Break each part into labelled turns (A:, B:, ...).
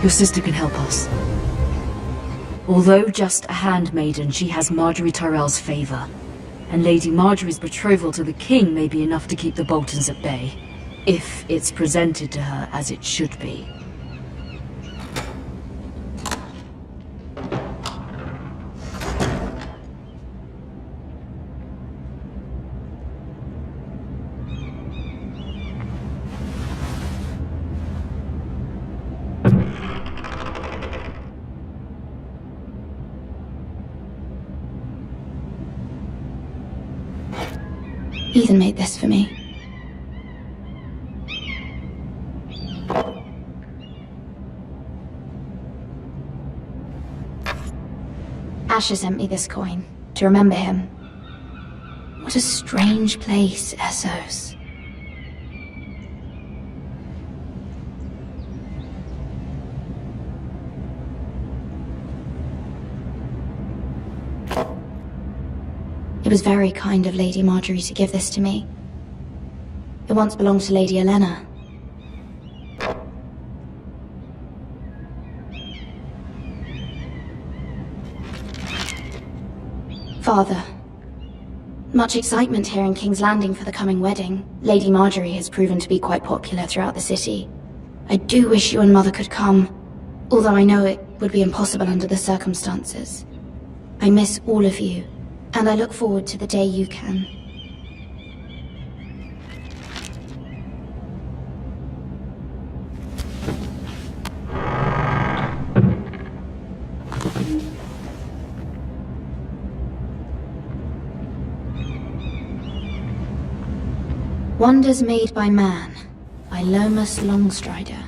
A: Your sister can help us. Although just a handmaiden, she has Marjorie Tyrell's favor. And Lady Marjorie's betrothal to the king may be enough to keep the Boltons at bay, if it's presented to her as it should be.
B: Ethan made this for me. Asher sent me this coin, to remember him. What a strange place, Essos. It was very kind of Lady Marjorie to give this to me. It once belonged to Lady Elena. Father, much excitement here in King's Landing for the coming wedding. Lady Marjorie has proven to be quite popular throughout the city. I do wish you and Mother could come, although I know it would be impossible under the circumstances. I miss all of you, and I look forward to the day you can. Wonders Made by Man, by Lomas Longstrider.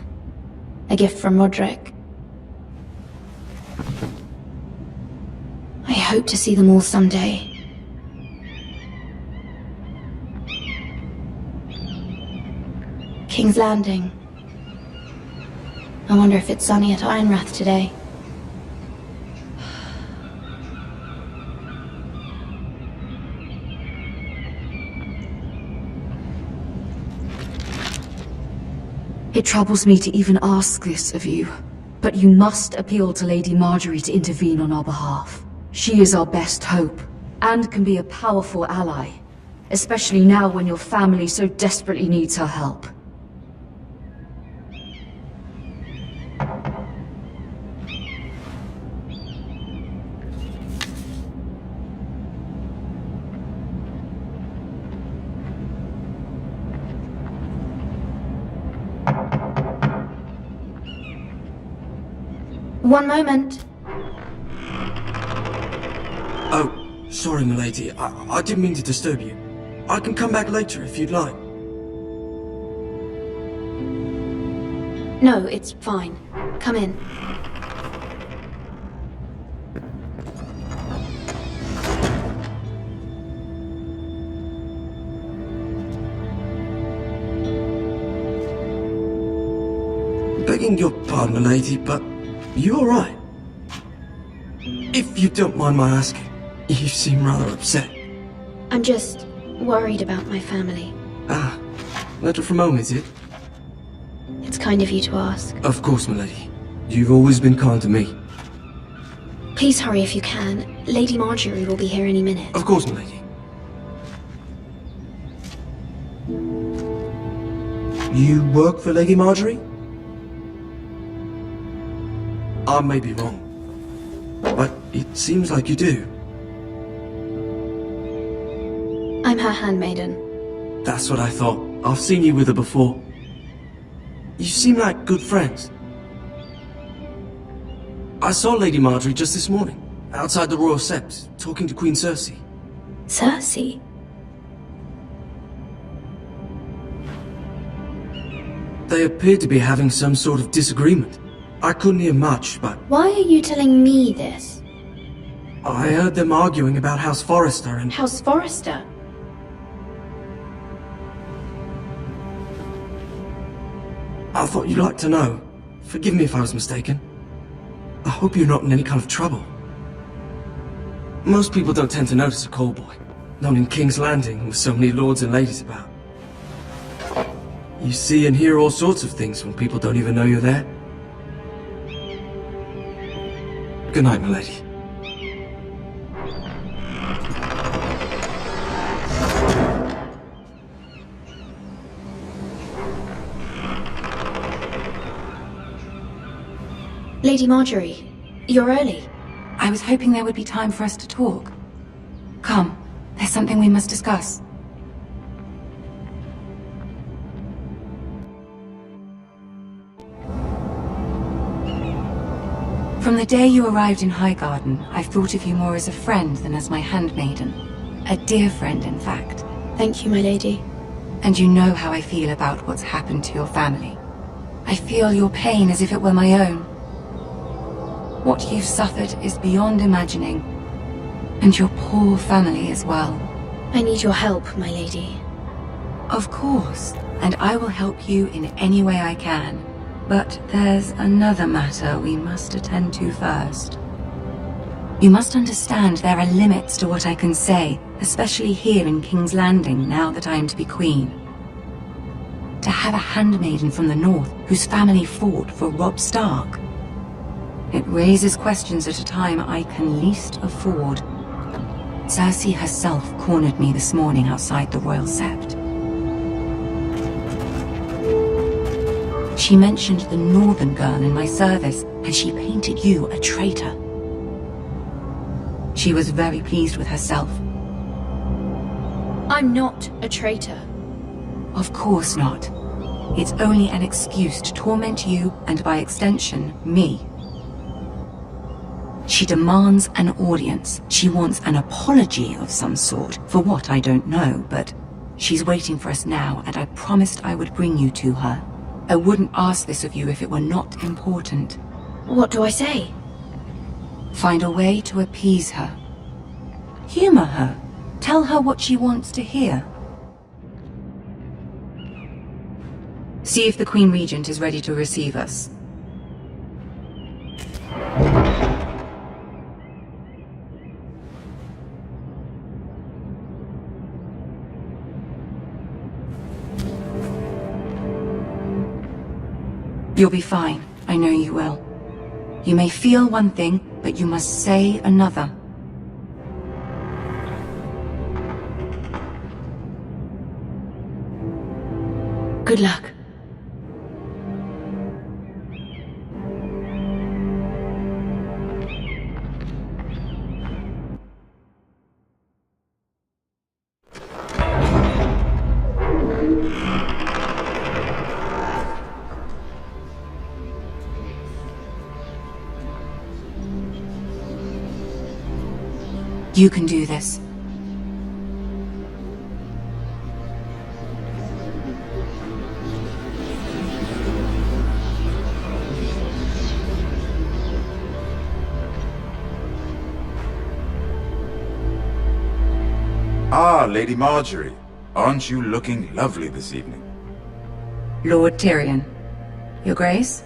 B: A gift from Roderick. I hope to see them all someday. King's Landing. I wonder if it's sunny at Ironrath today.
A: It troubles me to even ask this of you, but you must appeal to Lady Marjorie to intervene on our behalf. She is our best hope, and can be a powerful ally, especially now when your family so desperately needs her help.
B: One moment.
C: Oh, sorry, milady. I didn't mean to disturb you. I can come back later if you'd like.
B: No, it's fine. Come in.
C: Begging your pardon, milady, but you alright? If you don't mind my asking, you seem rather upset.
B: I'm just worried about my family.
C: Ah, letter from home, is it?
B: It's kind of you to ask.
C: Of course, milady. You've always been kind to me.
B: Please hurry if you can. Lady Marjorie will be here any minute.
C: Of course, milady. You work for Lady Marjorie? I may be wrong, but it seems like you do.
B: I'm her handmaiden.
C: That's what I thought. I've seen you with her before. You seem like good friends. I saw Lady Marjorie just this morning, outside the Royal Sept, talking to Queen Cersei.
B: Cersei?
C: They appeared to be having some sort of disagreement. I couldn't hear much, but
B: Why are you telling me this?
C: I heard them arguing about House Forrester and...
B: House Forrester?
C: I thought you'd like to know. Forgive me if I was mistaken. I hope you're not in any kind of trouble. Most people don't tend to notice a call boy, not in King's Landing with so many lords and ladies about. You see and hear all sorts of things when people don't even know you're there. Good night, my lady.
B: Lady Marjorie, you're early.
D: I was hoping there would be time for us to talk. Come, there's something we must discuss. From the day you arrived in Highgarden, I've thought of you more as a friend than as my handmaiden. A dear friend, in fact.
B: Thank you, my lady.
D: And you know how I feel about what's happened to your family. I feel your pain as if it were my own. What you've suffered is beyond imagining. And your poor family as well.
B: I need your help, my lady.
D: Of course, and I will help you in any way I can. But there's another matter we must attend to first. You must understand there are limits to what I can say, especially here in King's Landing now that I am to be queen. To have a handmaiden from the north whose family fought for Robb Stark. It raises questions at a time I can least afford. Cersei herself cornered me this morning outside the Royal Sept. She mentioned the northern girl in my service, and she painted you a traitor. She was very pleased with herself.
B: I'm not a traitor.
D: Of course not. It's only an excuse to torment you, and by extension, me. She demands an audience. She wants an apology of some sort, for what I don't know, but she's waiting for us now, and I promised I would bring you to her. I wouldn't ask this of you if it were not important.
B: What do I say?
D: Find a way to appease her. Humor her. Tell her what she wants to hear. See if the Queen Regent is ready to receive us. You'll be fine. I know you will. You may feel one thing, but you must say another.
B: Good luck.
D: You can do this.
E: Ah, Lady Marjorie. Aren't you looking lovely this evening?
D: Lord Tyrion. Your Grace?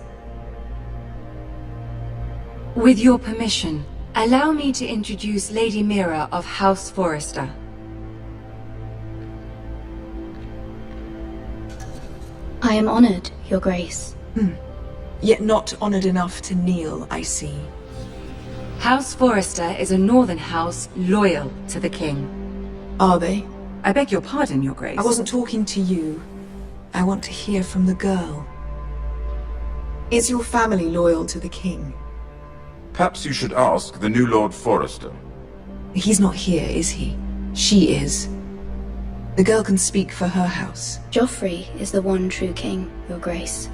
D: With your permission, allow me to introduce Lady Mira of House Forrester.
B: I am honored, Your Grace.
F: Yet not honored enough to kneel, I see.
D: House Forrester is a northern house loyal to the king.
F: Are they?
D: I beg your pardon, Your Grace.
F: I wasn't talking to you. I want to hear from the girl. Is your family loyal to the king?
E: Perhaps you should ask the new Lord Forrester.
F: He's not here, is he? She is. The girl can speak for her house.
B: Joffrey is the one true king, Your Grace.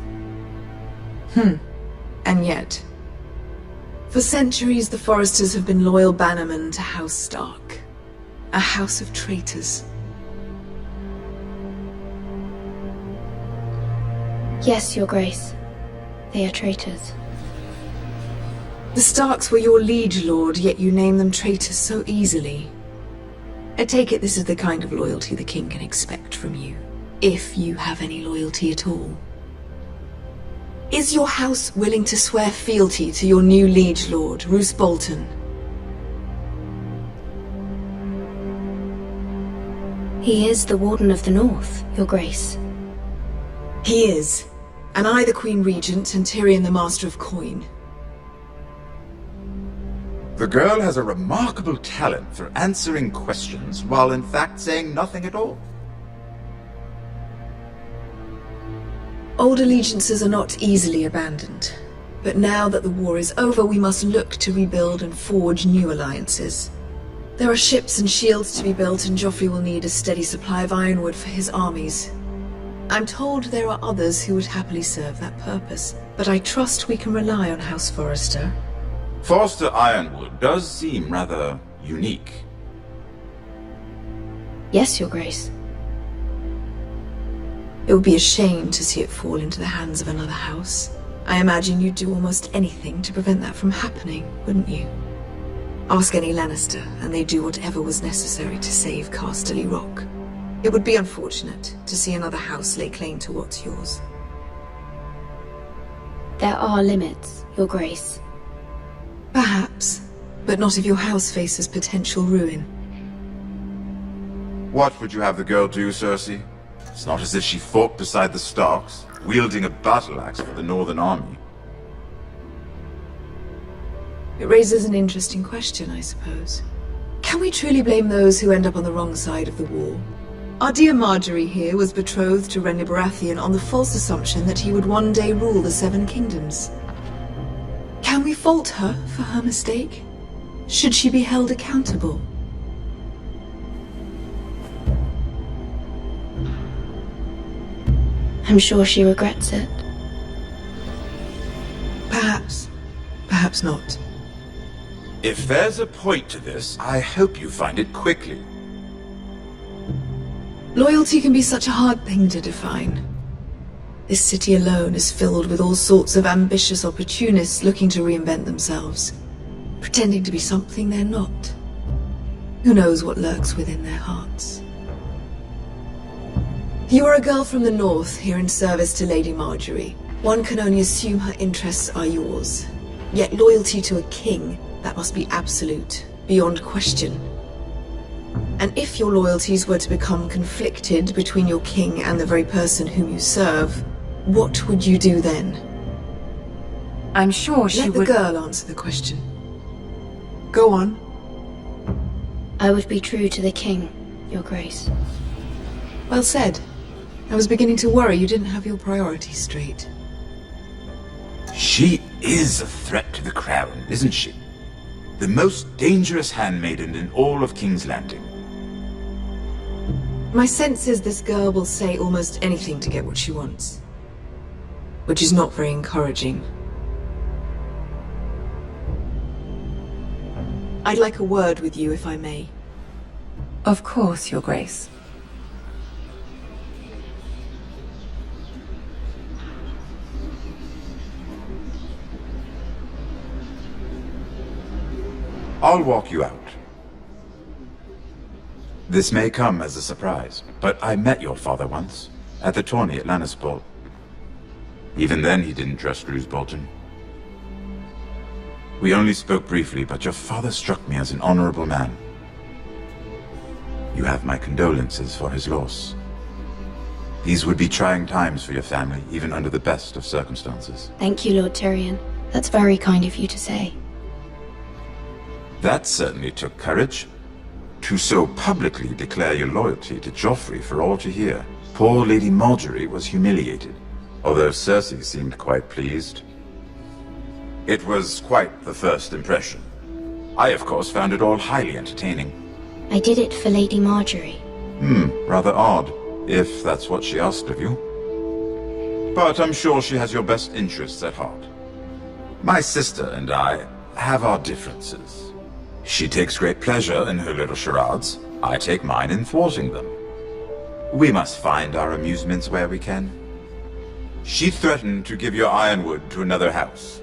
F: And yet, for centuries the Forresters have been loyal bannermen to House Stark. A house of traitors.
B: Yes, Your Grace. They are traitors.
F: The Starks were your liege lord, yet you name them traitors so easily. I take it this is the kind of loyalty the king can expect from you, if you have any loyalty at all. Is your house willing to swear fealty to your new liege lord, Roose Bolton?
B: He is the Warden of the North, Your Grace.
F: He is, and I the Queen Regent and Tyrion the Master of Coin.
E: The girl has a remarkable talent for answering questions while in fact saying nothing at all.
F: Old allegiances are not easily abandoned. But now that the war is over, we must look to rebuild and forge new alliances. There are ships and shields to be built, and Joffrey will need a steady supply of ironwood for his armies. I'm told there are others who would happily serve that purpose, but I trust we can rely on House Forrester.
E: Forster Ironwood does seem rather unique.
B: Yes, Your Grace.
F: It would be a shame to see it fall into the hands of another house. I imagine you'd do almost anything to prevent that from happening, wouldn't you? Ask any Lannister, and they'd do whatever was necessary to save Casterly Rock. It would be unfortunate to see another house lay claim to what's yours.
B: There are limits, Your Grace.
F: Perhaps, but not if your house faces potential ruin.
E: What would you have the girl do, Cersei? It's not as if she fought beside the Starks, wielding a battle axe for the Northern Army.
F: It raises an interesting question, I suppose. Can we truly blame those who end up on the wrong side of the war? Our dear Marjorie here was betrothed to Renly Baratheon on the false assumption that he would one day rule the Seven Kingdoms. Can we fault her for her mistake? Should she be held accountable?
B: I'm sure she regrets it.
F: Perhaps. Perhaps not.
E: If there's a point to this, I hope you find it quickly.
F: Loyalty can be such a hard thing to define. This city alone is filled with all sorts of ambitious opportunists looking to reinvent themselves, pretending to be something they're not. Who knows what lurks within their hearts? You are a girl from the north, here in service to Lady Marjorie. One can only assume her interests are yours. Yet loyalty to a king, that must be absolute, beyond question. And if your loyalties were to become conflicted between your king and the very person whom you serve, what would you do then?
D: I'm sure she
F: would... Let the girl answer the question. Go on.
B: I would be true to the king, Your Grace.
F: Well said. I was beginning to worry you didn't have your priorities straight.
E: She is a threat to the crown, isn't she? The most dangerous handmaiden in all of King's Landing.
F: My sense is this girl will say almost anything to get what she wants. Which is not very encouraging. I'd like a word with you, if I may.
D: Of course, Your Grace.
E: I'll walk you out. This may come as a surprise, but I met your father once, at the tourney at Lannisport. Even then he didn't trust Roose Bolton. We only spoke briefly, but your father struck me as an honorable man. You have my condolences for his loss. These would be trying times for your family, even under the best of circumstances.
B: Thank you, Lord Tyrion. That's very kind of you to say.
E: That certainly took courage. To so publicly declare your loyalty to Joffrey for all to hear. Poor Lady Marjorie was humiliated, although Cersei seemed quite pleased. It was quite the first impression. I, of course, found it all highly entertaining.
B: I did it for Lady Marjorie.
E: Rather odd, if that's what she asked of you. But I'm sure she has your best interests at heart. My sister and I have our differences. She takes great pleasure in her little charades. I take mine in thwarting them. We must find our amusements where we can. She threatened to give your ironwood to another house.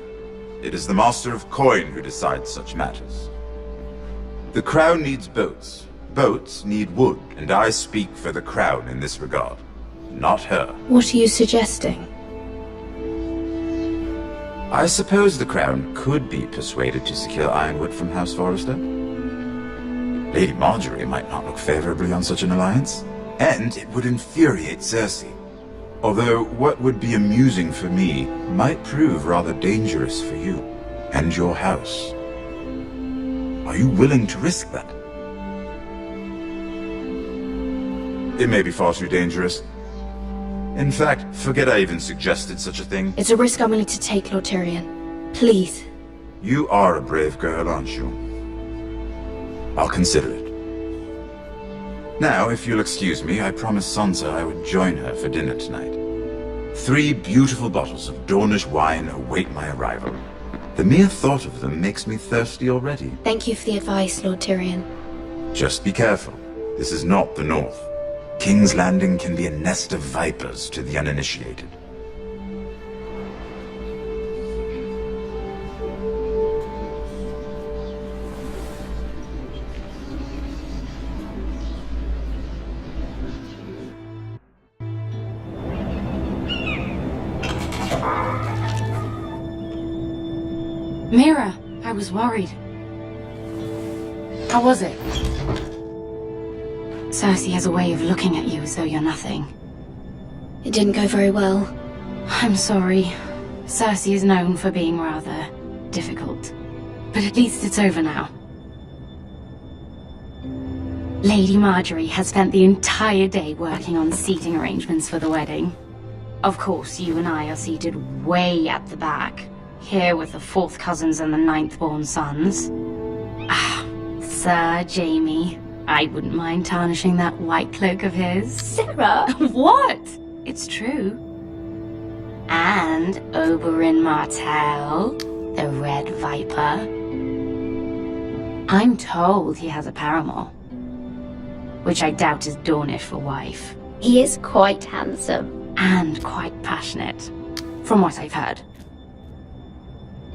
E: It is the Master of Coin who decides such matters. The Crown needs boats. Boats need wood, and I speak for the Crown in this regard, not her.
B: What are you suggesting?
E: I suppose the Crown could be persuaded to secure ironwood from House Forrester. Lady Marjorie might not look favorably on such an alliance, and it would infuriate Cersei. Although what would be amusing for me might prove rather dangerous for you and your house. Are you willing to risk that? It may be far too dangerous. In fact, forget I even suggested such a thing.
B: It's a risk I'm willing to take, Lord Tyrion. Please.
E: You are a brave girl, aren't you? I'll consider it. Now, if you'll excuse me, I promised Sansa I would join her for dinner tonight. 3 beautiful bottles of Dornish wine await my arrival. The mere thought of them makes me thirsty already.
B: Thank you for the advice, Lord Tyrion.
E: Just be careful. This is not the North. King's Landing can be a nest of vipers to the uninitiated.
B: Mira, I was worried. How was it? Cersei has a way of looking at you as though you're nothing. It didn't go very well. I'm sorry. Cersei is known for being rather difficult. But at least it's over now. Lady Marjorie has spent the entire day working on seating arrangements for the wedding. Of course, you and I are seated way at the back, here with the 4th cousins and the 9th-born sons. Ah, Sir Jaime. I wouldn't mind tarnishing that white cloak of his. Sarah! What? It's true. And Oberyn Martell, the Red Viper. I'm told he has a paramour, which I doubt is Dornish for wife. He is quite handsome. And quite passionate, from what I've heard.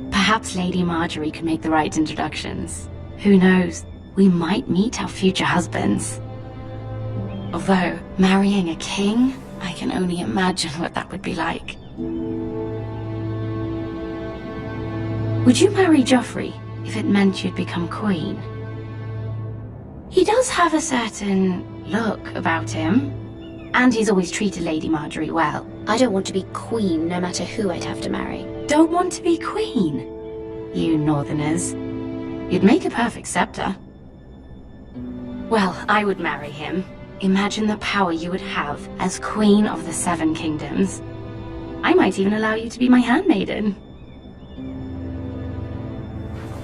B: Perhaps Lady Marjorie could make the right introductions. Who knows? We might meet our future husbands. Although, marrying a king, I can only imagine what that would be like. Would you marry Joffrey if it meant you'd become queen? He does have a certain look about him, and he's always treated Lady Marjorie well. I don't want to be queen no matter who I'd have to marry. Don't want to be queen? You northerners. You'd make a perfect scepter. Well, I would marry him. Imagine the power you would have as Queen of the 7 Kingdoms. I might even allow you to be my handmaiden.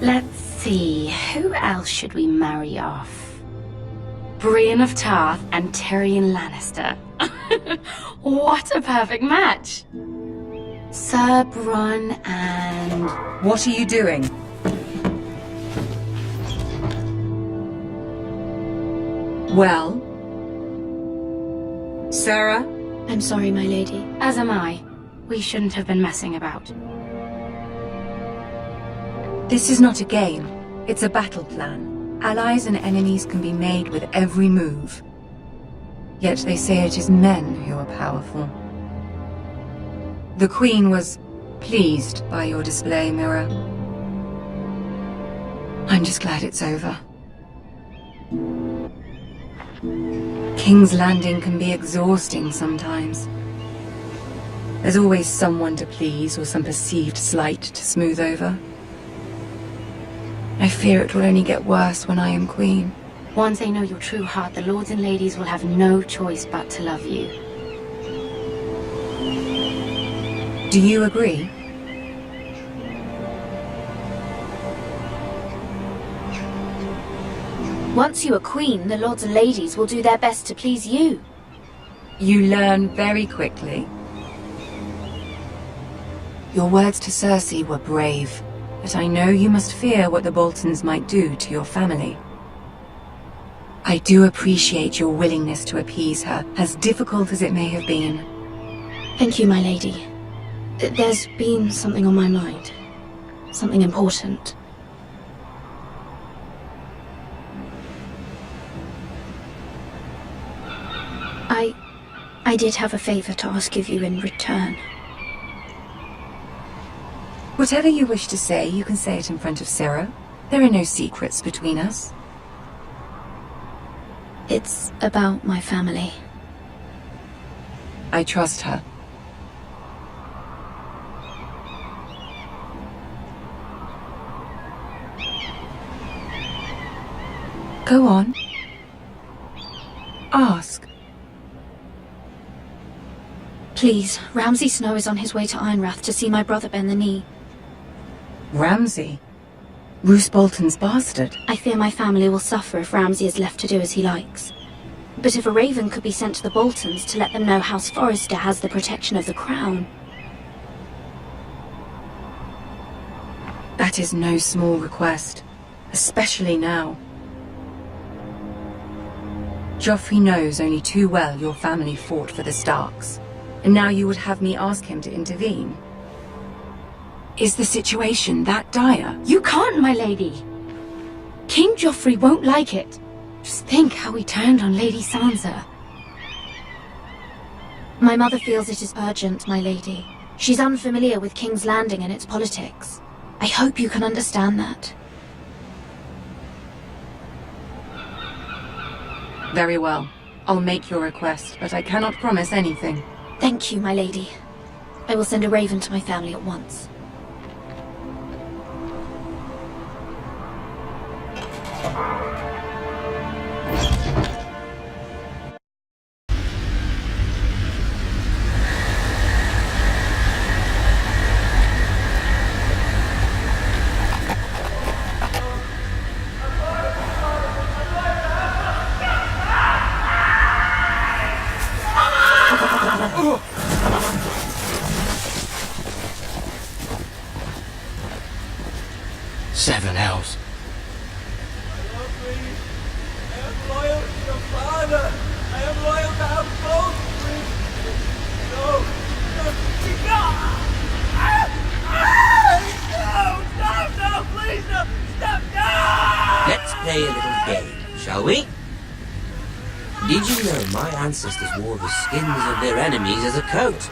B: Let's see, who else should we marry off? Brienne of Tarth and Tyrion Lannister. What a perfect match! Sir Bronn and...
D: What are you doing? Well? Sarah?
B: I'm sorry, my lady. As am I. We shouldn't have been messing about.
D: This is not a game. It's a battle plan. Allies and enemies can be made with every move. Yet they say it is men who are powerful. The Queen was pleased by your display, Mira. I'm just glad it's over. King's Landing can be exhausting sometimes. There's always someone to please or some perceived slight to smooth over. I fear it will only get worse when I am queen.
B: Once they know your true heart, the lords and ladies will have no choice but to love you.
D: Do you agree?
B: Once you are queen, the lords and ladies will do their best to please you.
D: You learn very quickly. Your words to Cersei were brave, but I know you must fear what the Boltons might do to your family. I do appreciate your willingness to appease her, as difficult as it may have been.
B: Thank you, my lady. There's been something on my mind. Something important. I did have a favor to ask of you in return.
D: Whatever you wish to say, you can say it in front of Sarah. There are no secrets between us.
B: It's about my family.
D: I trust her. Go on. Ask.
B: Please, Ramsay Snow is on his way to Ironrath to see my brother bend the knee.
D: Ramsay? Roose Bolton's bastard?
B: I fear my family will suffer if Ramsay is left to do as he likes. But if a raven could be sent to the Boltons to let them know House Forrester has the protection of the crown...
D: That is no small request, especially now. Joffrey knows only too well your family fought for the Starks, and now you would have me ask him to intervene. Is the situation that dire?
B: You can't, my lady! King Joffrey won't like it. Just think how he turned on Lady Sansa. My mother feels it is urgent, my lady. She's unfamiliar with King's Landing and its politics. I hope you can understand that.
D: Very well. I'll make your request, but I cannot promise anything.
B: Thank you, my lady. I will send a raven to my family at once.
C: Seven hells.
G: I am loyal to your father. I am loyal to our both. No, no, please, no, stop, no!
H: Let's play a little game, shall we? Did you know my ancestors wore the skins of their enemies as a coat?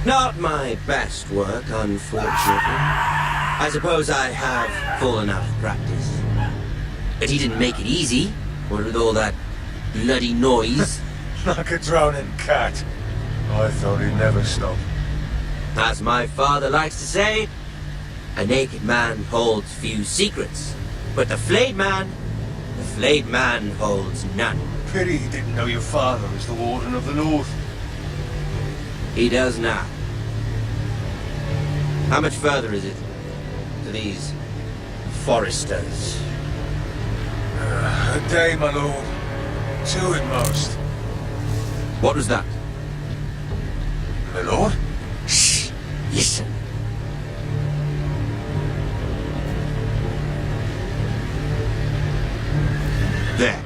H: Not my best work, unfortunately. I suppose I have fallen out of practice. But he didn't make it easy, what with all that bloody noise.
G: Like a droning cat. I thought he'd never stop.
H: As my father likes to say, a naked man holds few secrets, but the flayed man holds none.
G: Pity he didn't know your father was the Warden of the North.
H: He does now. How much further is it to these foresters?
G: A day, my lord. 2 at most.
H: What was that?
G: My lord?
H: Shh! Listen. There.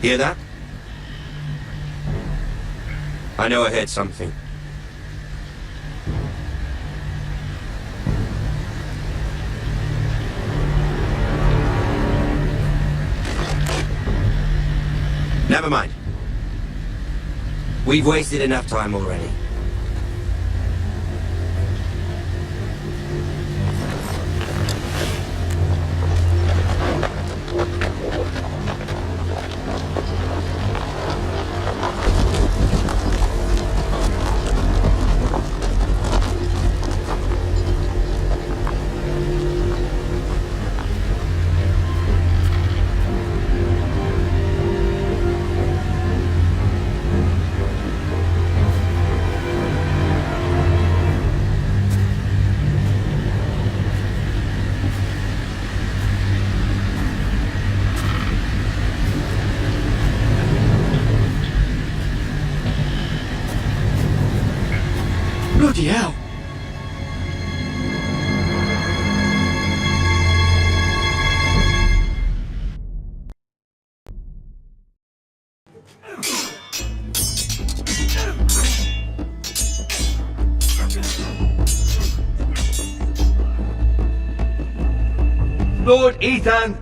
H: Hear that? I know I heard something. Never mind. We've wasted enough time already.
C: Bloody hell!
I: Lord Ethan,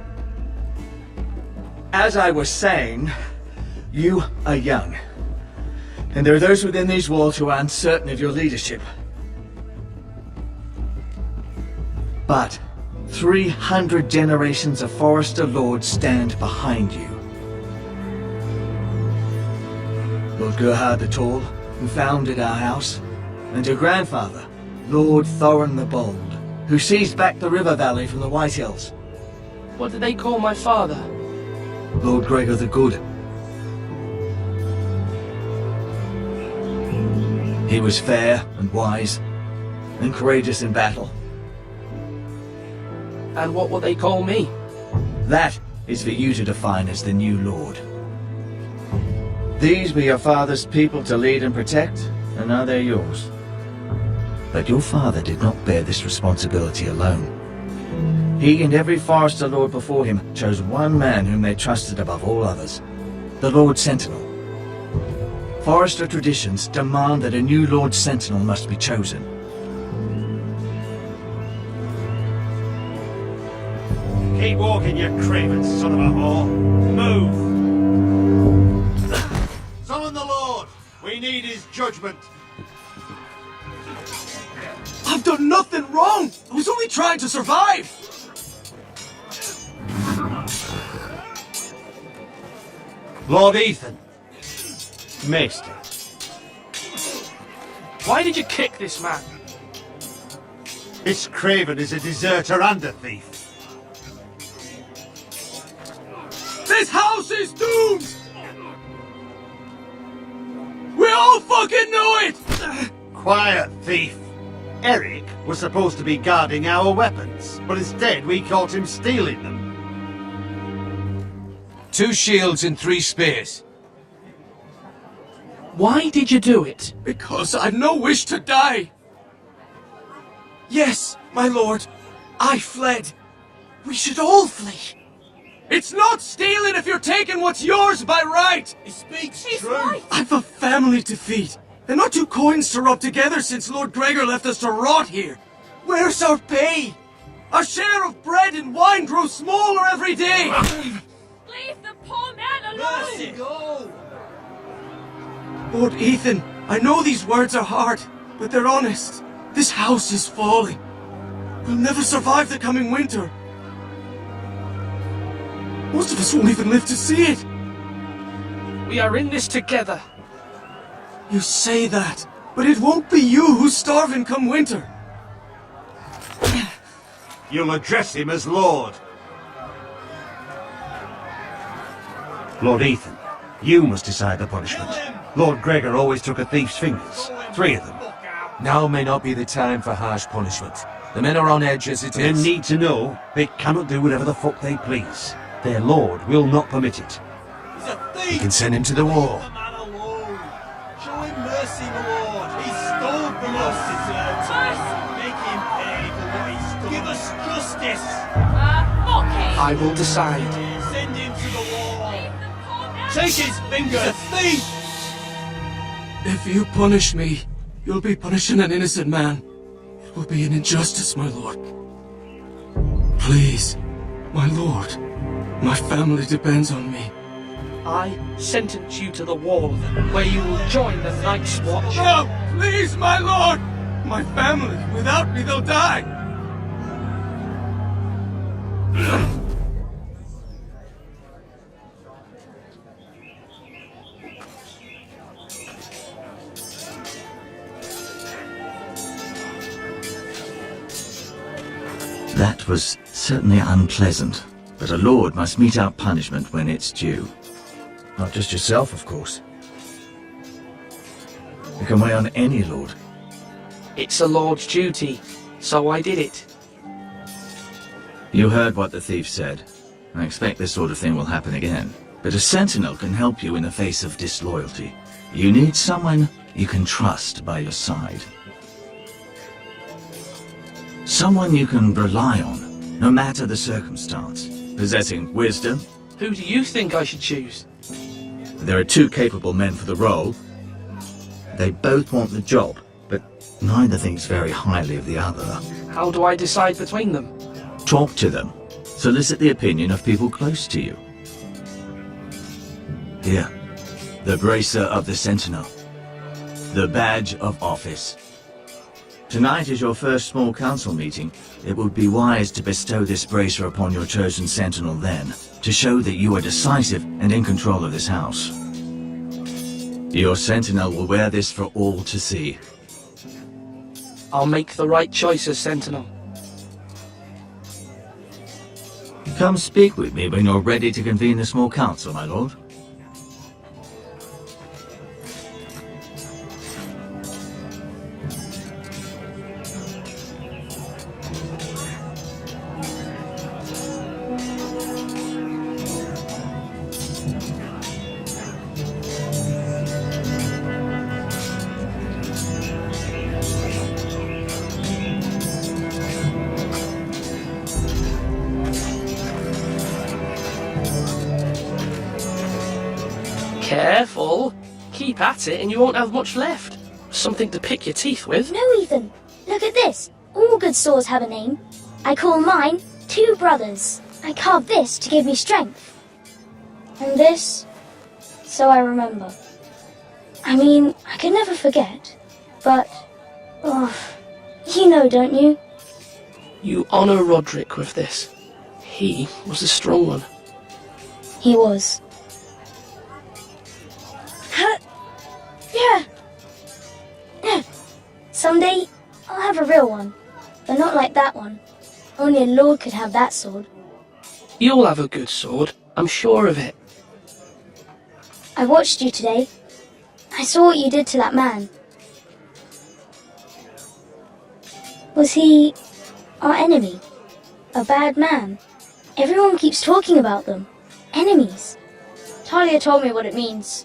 I: as I was saying, you are young. And there are those within these walls who are uncertain of your leadership. But 300 generations of Forester Lords stand behind you. Gerhard the Tall, who founded our house, and your grandfather, Lord Thorin the Bold, who seized back the river valley from the White Hills.
G: What did they call my father?
I: Lord Gregor the Good. He was fair and wise, and courageous in battle.
G: And what will they call me?
I: That is for you to define as the new lord. These were your father's people to lead and protect, and now they're yours. But your father did not bear this responsibility alone. He and every Forester Lord before him chose one man whom they trusted above all others, the Lord Sentinel. Forester traditions demand that a new Lord Sentinel must be chosen.
J: Keep walking, you craven son of a whore. Move! Summon the Lord! We need his judgment.
C: I've done nothing wrong! I was only trying to survive!
J: Lord Ethan. Maester.
G: Why did you kick this man?
J: This craven is a deserter and a thief.
C: This house is doomed! We all fucking know it!
J: Quiet, thief. Eric was supposed to be guarding our weapons, but instead we caught him stealing them.
K: 2 shields and 3 spears.
G: Why did you do it?
C: Because I've no wish to die. Yes, my lord. I fled. We should all flee. It's not stealing if you're taking what's yours by right.
J: He speaks
B: true. Right.
C: I've a family to feed. And not 2 coins to rub together since Lord Gregor left us to rot here. Where's our pay? Our share of bread and wine grows smaller every day.
B: Leave the poor man alone!
J: Mercy, go!
C: Lord Ethan, I know these words are hard, but they're honest. This house is falling. We'll never survive the coming winter. Most of us won't even live to see it.
G: We are in this together.
C: You say that, but it won't be you who's starving come winter.
J: You'll address him as Lord. Lord Ethan, you must decide the punishment. Lord Gregor always took a thief's fingers. 3 of them.
K: Now may not be the time for harsh punishment. The men are on edge as it
J: They
K: is.
J: need to know they cannot do whatever the fuck they please. Their lord will not permit it.
C: He's a thief!
K: We can send him to the war.
C: The man alone. Show him mercy, my lord. He stole from us. Make him pay for what he stole. Give us justice.
B: Fuck it!
G: I will decide.
C: Send him to the wall.
B: Leave the poor man
C: Take his fingers. He's a thief. If you punish me, you'll be punishing an innocent man. It will be an injustice, my lord. Please, my lord. My family depends on me.
G: I sentence you to the wall, where you will join the Night's Watch.
C: No! Please, my lord! My family, without me, they'll die!
I: That was certainly unpleasant, but a lord must mete out punishment when it's due. Not just yourself, of course. You can weigh on any lord.
G: It's a lord's duty, so I did it.
I: You heard what the thief said. I expect this sort of thing will happen again. But a sentinel can help you in the face of disloyalty. You need someone you can trust by your side. Someone you can rely on, no matter the circumstance. Possessing wisdom.
G: Who do you think I should choose?
I: There are 2 capable men for the role. They both want the job, but neither thinks very highly of the other.
G: How do I decide between them?
I: Talk to them. Solicit the opinion of people close to you. Here, the bracer of the Sentinel. The badge of office. Tonight is your first small council meeting. It would be wise to bestow this bracer upon your chosen Sentinel then, to show that you are decisive and in control of this house. Your sentinel will wear this for all to see.
G: I'll make the right choice as Sentinel.
I: Come speak with me when you're ready to convene the small council, my lord.
G: Careful. Keep at it and you won't have much left. Something to pick your teeth with.
L: No, Ethan. Look at this. All good swords have a name. I call mine Two Brothers. I carved this to give me strength. And this, so I remember. I mean, I can never forget. But, you know, don't you?
G: You honor Roderick with this. He was the strong one.
L: He was. Yeah. Someday, I'll have a real one. But not like that one. Only a lord could have that sword.
G: You'll have a good sword. I'm sure of it.
L: I watched you today. I saw what you did to that man. Was he our enemy? A bad man? Everyone keeps talking about them. Enemies. Talia told me what it means.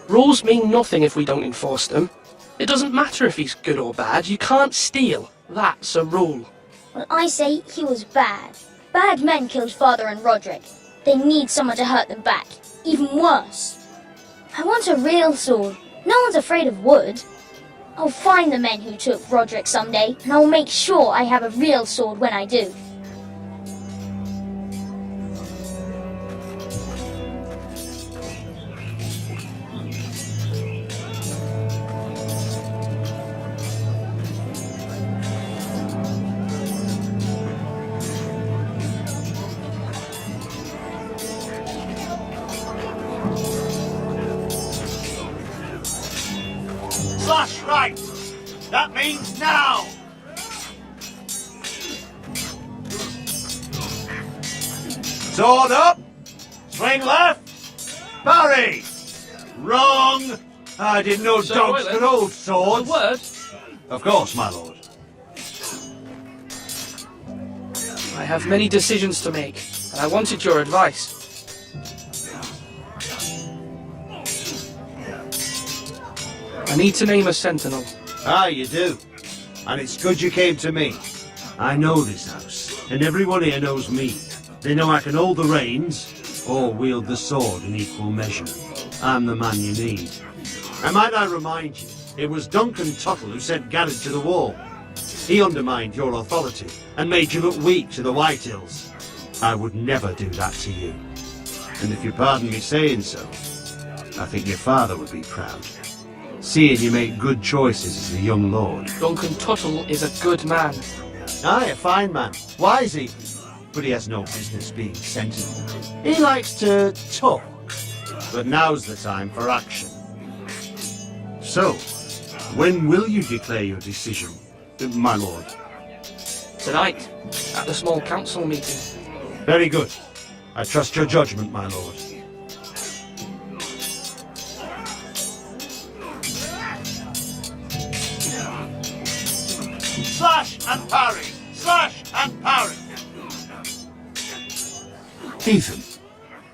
G: Rules mean nothing if we don't enforce them. It doesn't matter if he's good or bad. You can't steal. That's a rule.
L: Well, I say he was bad. Bad men killed Father and Roderick. They need someone to hurt them back. Even worse. I want a real sword. No one's afraid of wood. I'll find the men who took Roderick someday, and I'll make sure I have a real sword when I do.
J: Slash right! That means now! Sword up! Swing left! Parry! Wrong! I didn't know
G: So
J: dogs
G: what
J: could
G: then?
J: hold
G: A
J: swords.
G: word?
J: Of course, my lord.
G: I have many decisions to make, and I wanted your advice. I need to name a sentinel.
J: Ah, you do. And it's good you came to me. I know this house, and everyone here knows me. They know I can hold the reins, or wield the sword in equal measure. I'm the man you need. And might I remind you, it was Duncan Tuttle who sent Garrett to the wall. He undermined your authority, and made you look weak to the Whitehills. I would never do that to you. And if you pardon me saying so, I think your father would be proud. Seeing you make good choices as a young lord.
G: Duncan Tuttle is a good man.
J: Aye, a fine man. Wise even. But he has no business being sentinel. He likes to talk. But now's the time for action. So, when will you declare your decision, my lord?
G: Tonight, at the small council meeting.
J: Very good. I trust your judgment, my lord. Slash and parry! Slash and parry!
M: Ethan.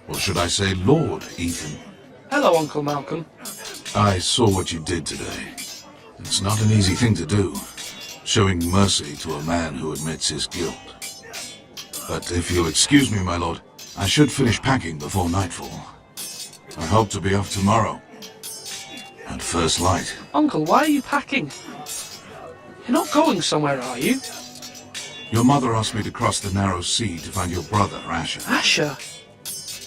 M: Or should I say Lord Ethan?
G: Hello, Uncle Malcolm.
M: I saw what you did today. It's not an easy thing to do, showing mercy to a man who admits his guilt. But if you'll excuse me, my lord, I should finish packing before nightfall. I hope to be off tomorrow. At first light.
G: Uncle, why are you packing? You're not going somewhere, are you?
M: Your mother asked me to cross the narrow sea to find your brother, Asher.
G: Asher?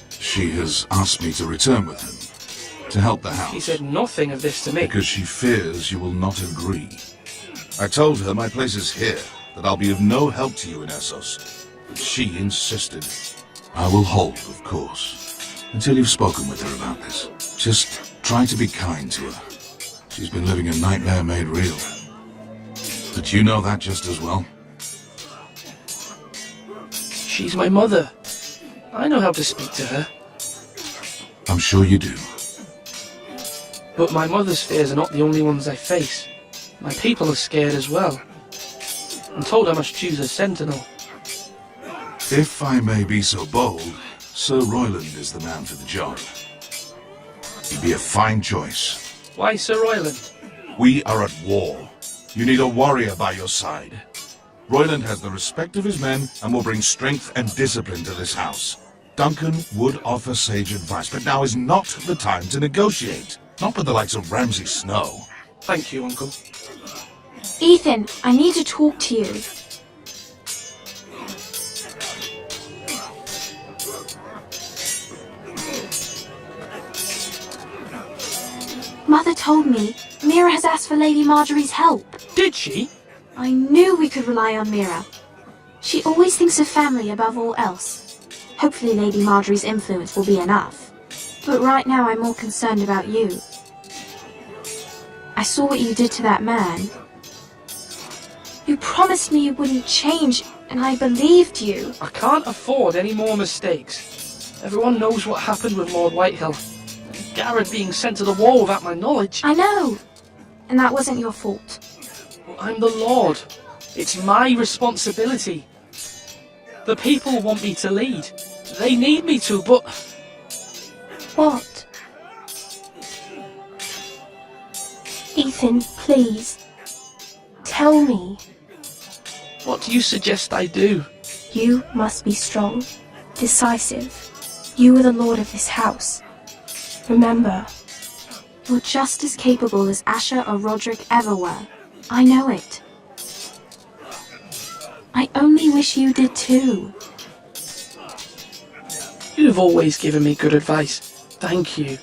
M: She has asked me to return with him, to help the house.
G: He said nothing of this to me.
M: Because she fears you will not agree. I told her my place is here, that I'll be of no help to you in Essos. But she insisted. I will hold, of course, until you've spoken with her about this. Just Try to be kind to her. She's been living a nightmare made real. But you know that just as well.
N: She's my mother. I know how to speak to her.
M: I'm sure you do.
N: But my mother's fears are not the only ones I face. My people are scared as well. I'm told I must choose a sentinel.
M: If I may be so bold, Sir Royland is the man for the job. He'd be a fine choice.
N: Why Sir Royland?
M: We are at war. You need a warrior by your side. Royland has the respect of his men and will bring strength and discipline to this house. Duncan would offer sage advice, but now is not the time to negotiate. Not with the likes of Ramsay Snow.
N: Thank you, Uncle.
B: Ethan, I need to talk to you. Mother told me Mira has asked for Lady Marjorie's help.
N: Did she?
B: I knew we could rely on Mira. She always thinks of family above all else. Hopefully Lady Marjorie's influence will be enough. But right now I'm more concerned about you. I saw what you did to that man. You promised me you wouldn't change, and I believed you.
N: I can't afford any more mistakes. Everyone knows what happened with Lord Whitehill. Garrett being sent to the wall without my knowledge.
B: I know. And that wasn't your fault.
N: Well, I'm the Lord. It's my responsibility. The people want me to lead. They need me to, but...
B: What? Ethan, please. Tell me.
N: What do you suggest I do?
B: You must be strong, decisive. You are the lord of this house. Remember, you're just as capable as Asher or Roderick ever were. I know it. I only wish you did too.
N: You've always given me good advice. Thank you.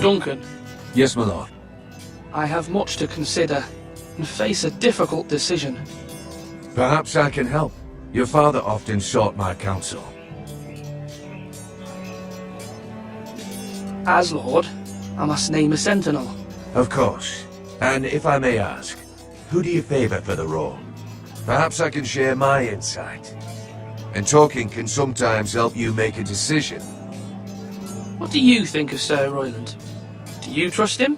N: Duncan.
K: Yes, my lord.
N: I have much to consider and face a difficult decision.
K: Perhaps I can help. Your father often sought my counsel.
N: As Lord, I must name a sentinel.
K: Of course. And if I may ask, who do you favor for the role? Perhaps I can share my insight. And talking can sometimes help you make a decision.
N: What do you think of Sir Royland? Do you trust him?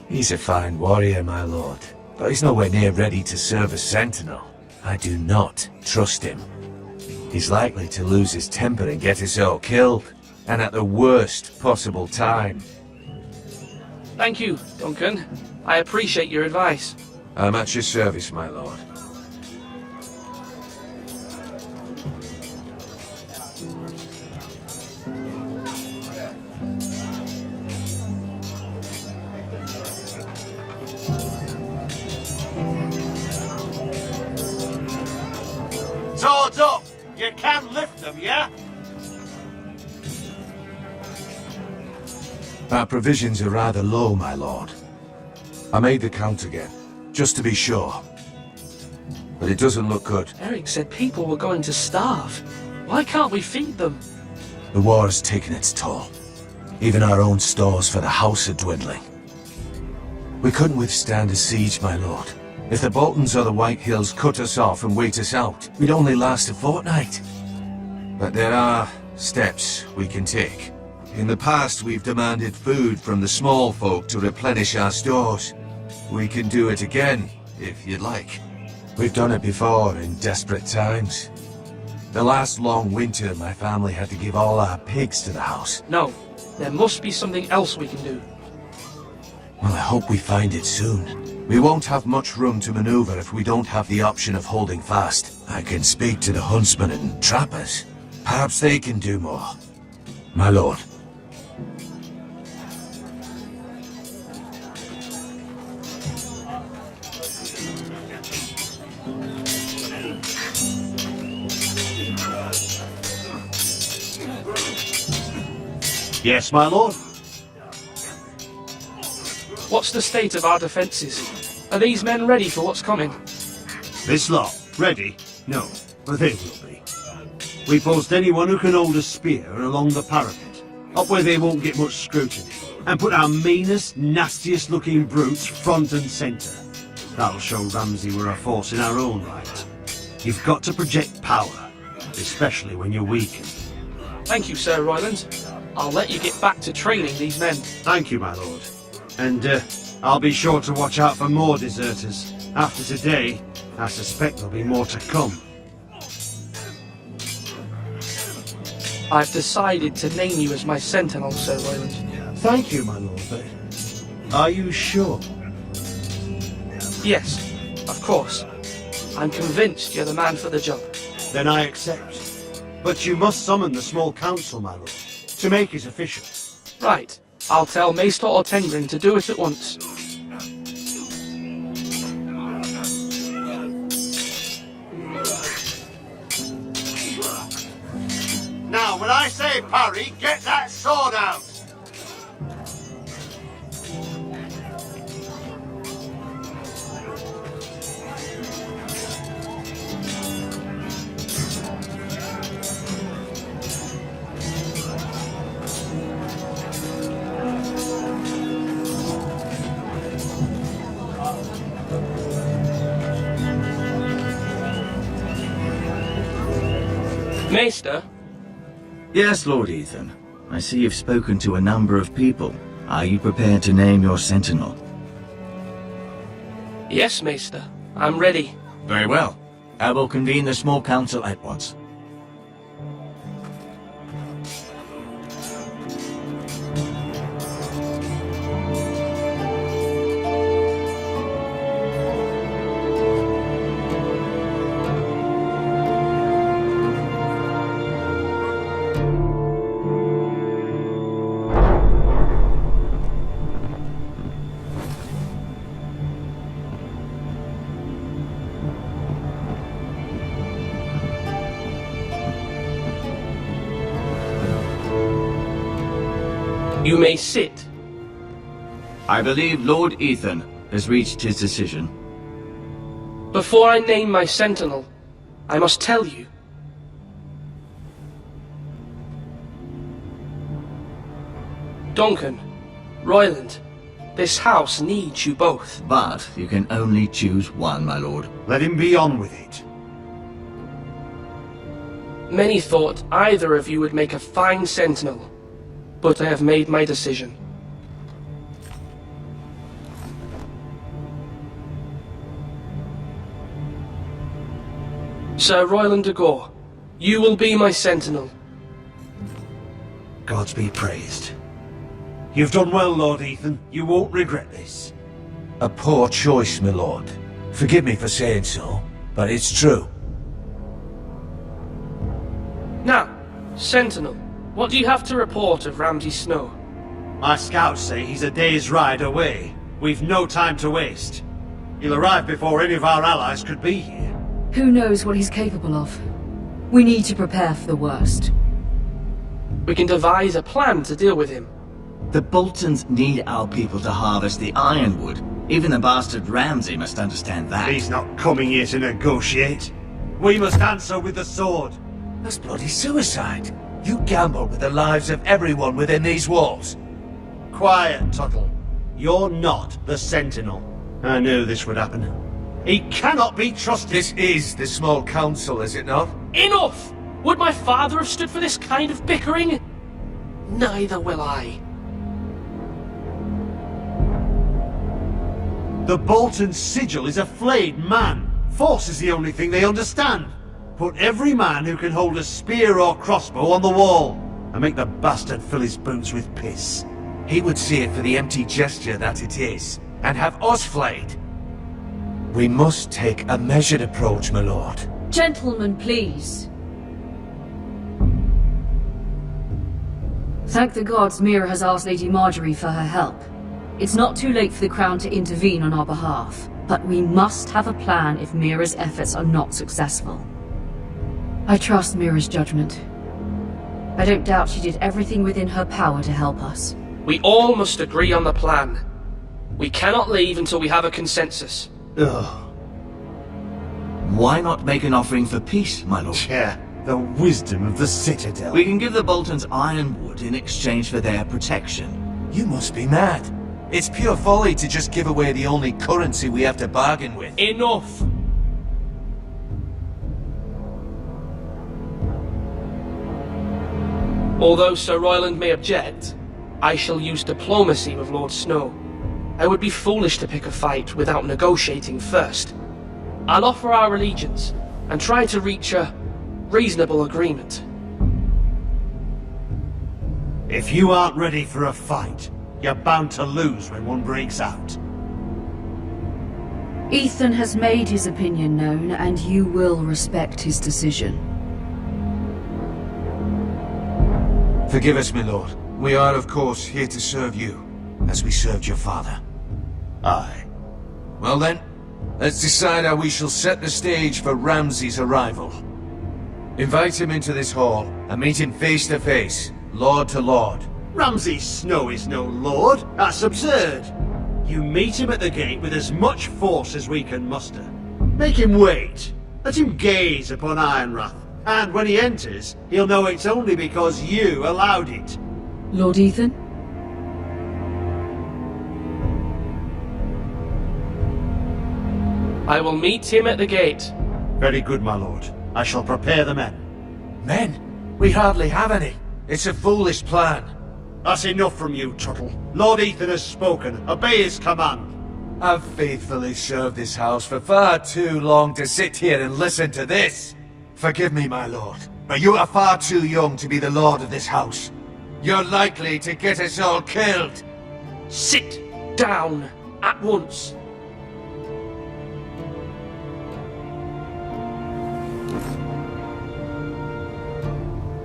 K: He's a fine warrior, my lord. But he's nowhere near ready to serve as sentinel. I do not trust him. He's likely to lose his temper and get us all killed. And at the worst possible time.
N: Thank you, Duncan. I appreciate your advice.
K: I'm at your service, my lord.
J: Swords up! You can lift them, yeah?
K: Our provisions are rather low, my lord. I made the count again, just to be sure. But it doesn't look good.
N: Eric said people were going to starve. Why can't we feed them?
K: The war has taken its toll. Even our own stores for the house are dwindling. We couldn't withstand a siege, my lord. If the Boltons or the Whitehills cut us off and wait us out, we'd only last a fortnight. But there are steps we can take. In the past, we've demanded food from the small folk to replenish our stores. We can do it again, if you'd like. We've done it before in desperate times. The last long winter, my family had to give all our pigs to the house.
N: No, there must be something else we can do.
K: Well, I hope we find it soon. We won't have much room to maneuver if we don't have the option of holding fast. I can speak to the huntsmen and trappers. Perhaps they can do more. My lord.
J: Yes, my lord.
N: What's the state of our defences? Are these men ready for what's coming?
J: This lot, ready? No, but they will be. We post anyone who can hold a spear along the parapet, up where they won't get much scrutiny, and put our meanest, nastiest looking brutes front and centre. That'll show Ramsay we're a force in our own right. You've got to project power, especially when you're weakened.
N: Thank you, Sir Royland. I'll let you get back to training these men.
J: Thank you, my lord. And I'll be sure to watch out for more deserters. After today, I suspect there'll be more to come.
N: I've decided to name you as my sentinel, Sir Royland.
J: Thank you, my lord, but are you sure?
N: Yes, of course. I'm convinced you're the man for the job.
J: Then I accept. But you must summon the small council, my lord, to make it official.
N: Right. I'll tell Maester Ortengrin to do it at once.
J: Now, when I say parry, get that sword out!
N: Maester?
I: Yes, Lord Ethan. I see you've spoken to a number of people. Are you prepared to name your sentinel?
N: Yes, Maester. I'm ready.
I: Very well. I will convene the small council at once.
N: You may sit.
I: I believe Lord Ethan has reached his decision.
N: Before I name my sentinel, I must tell you. Duncan, Royland, this house needs you both.
I: But you can only choose one, my lord.
J: Let him be on with it.
N: Many thought either of you would make a fine sentinel, but I have made my decision. Sir Royland de Gore, you will be my sentinel.
J: Gods be praised. You've done well, Lord Ethan. You won't regret this.
K: A poor choice, my lord. Forgive me for saying so, but it's true.
N: Now, sentinel, what do you have to report of Ramsay Snow?
J: My scouts say he's a day's ride away. We've no time to waste. He'll arrive before any of our allies could be here.
A: Who knows what he's capable of? We need to prepare for the worst.
N: We can devise a plan to deal with him.
I: The Boltons need our people to harvest the ironwood. Even the bastard Ramsay must understand that.
J: He's not coming here to negotiate. We must answer with the sword.
K: That's bloody suicide. You gamble with the lives of everyone within these walls.
J: Quiet, Tuttle. You're not the Sentinel. I knew this would happen. He cannot be trusted.
K: This is the small council, is it not?
N: Enough! Would my father have stood for this kind of bickering? Neither will I.
J: The Bolton sigil is a flayed man. Force is the only thing they understand. Put every man who can hold a spear or crossbow on the wall, and make the bastard fill his boots with piss.
K: He would see it for the empty gesture that it is, and have us flayed. We must take a measured approach, my lord.
A: Gentlemen, please. Thank the gods Mira has asked Lady Marjorie for her help. It's not too late for the Crown to intervene on our behalf, but we must have a plan if Mira's efforts are not successful. I trust Mira's judgment. I don't doubt she did everything within her power to help us.
N: We all must agree on the plan. We cannot leave until we have a consensus.
J: Ugh.
I: Why not make an offering for peace, my lord?
J: Yeah, the wisdom of the Citadel.
I: We can give the Boltons ironwood in exchange for their protection.
K: You must be mad. It's pure folly to just give away the only currency we have to bargain with.
N: Enough! Although Sir Royland may object, I shall use diplomacy with Lord Snow. I would be foolish to pick a fight without negotiating first. I'll offer our allegiance and try to reach a reasonable agreement.
J: If you aren't ready for a fight, you're bound to lose when one breaks out.
A: Ethan has made his opinion known, and you will respect his decision.
K: Forgive us, my lord. We are, of course, here to serve you, as we served your father.
J: Aye.
K: Well then, let's decide how we shall set the stage for Ramsay's arrival. Invite him into this hall, and meet him face to face, lord to lord.
J: Ramsay Snow is no lord. That's absurd. You meet him at the gate with as much force as we can muster. Make him wait. Let him gaze upon Ironrath. And when he enters, he'll know it's only because you allowed it.
A: Lord Ethan?
N: I will meet him at the gate.
J: Very good, my lord. I shall prepare the men.
K: Men? We hardly have any. It's a foolish plan.
J: That's enough from you, Tuttle. Lord Ethan has spoken. Obey his command.
K: I've faithfully served this house for far too long to sit here and listen to this. Forgive me, my lord, but you are far too young to be the lord of this house. You're likely to get us all killed.
N: Sit down at once.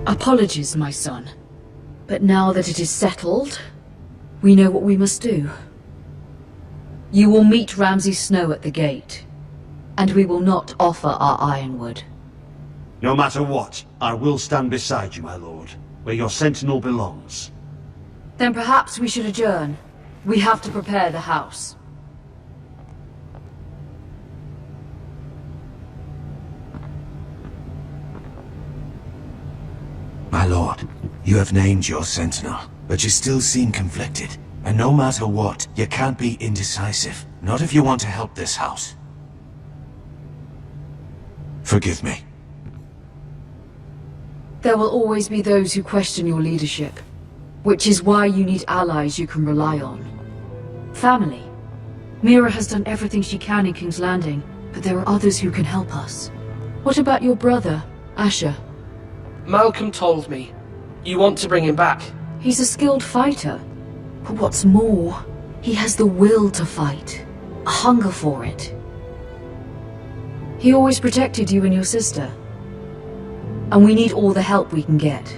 A: Apologies, my son. But now that it is settled, we know what we must do. You will meet Ramsay Snow at the gate, and we will not offer our ironwood.
J: No matter what, I will stand beside you, my lord, where your sentinel belongs.
A: Then perhaps we should adjourn. We have to prepare the house.
K: My lord, you have named your sentinel, but you still seem conflicted. And no matter what, you can't be indecisive. Not if you want to help this house. Forgive me.
A: There will always be those who question your leadership, which is why you need allies you can rely on. Family. Mira has done everything she can in King's Landing, but there are others who can help us. What about your brother, Asher?
N: Malcolm told me. You want to bring him back.
A: He's a skilled fighter. But what's more, he has the will to fight. A hunger for it. He always protected you and your sister. And we need all the help we can get.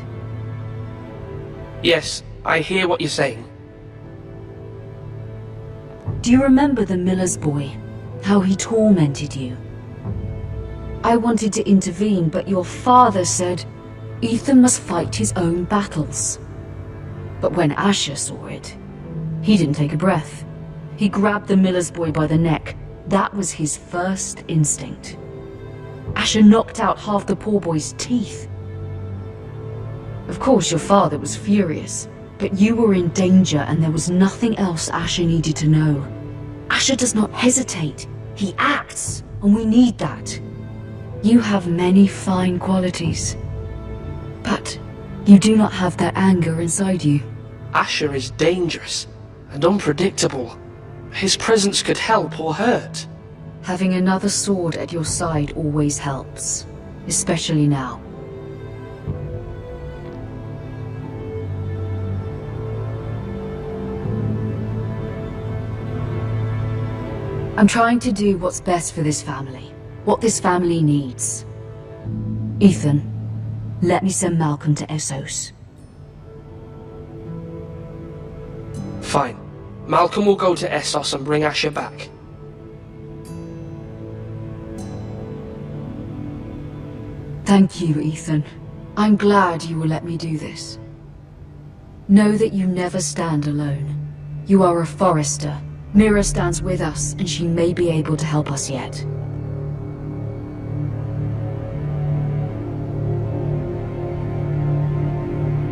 N: Yes, I hear what you're saying.
A: Do you remember the miller's boy? How he tormented you? I wanted to intervene, but your father said Ethan must fight his own battles. But when Asher saw it, he didn't take a breath. He grabbed the miller's boy by the neck. That was his first instinct. Asher knocked out half the poor boy's teeth. Of course, your father was furious, but you were in danger and there was nothing else Asher needed to know. Asher does not hesitate. He acts, and we need that. You have many fine qualities, but you do not have that anger inside you.
N: Asher is dangerous and unpredictable. His presence could help or hurt.
A: Having another sword at your side always helps, especially now. I'm trying to do what's best for this family, what this family needs. Ethan, let me send Malcolm to Essos.
N: Fine. Malcolm will go to Essos and bring Asher back.
A: Thank you, Ethan. I'm glad you will let me do this. Know that you never stand alone. You are a Forrester, Mira stands with us, and she may be able to help us yet.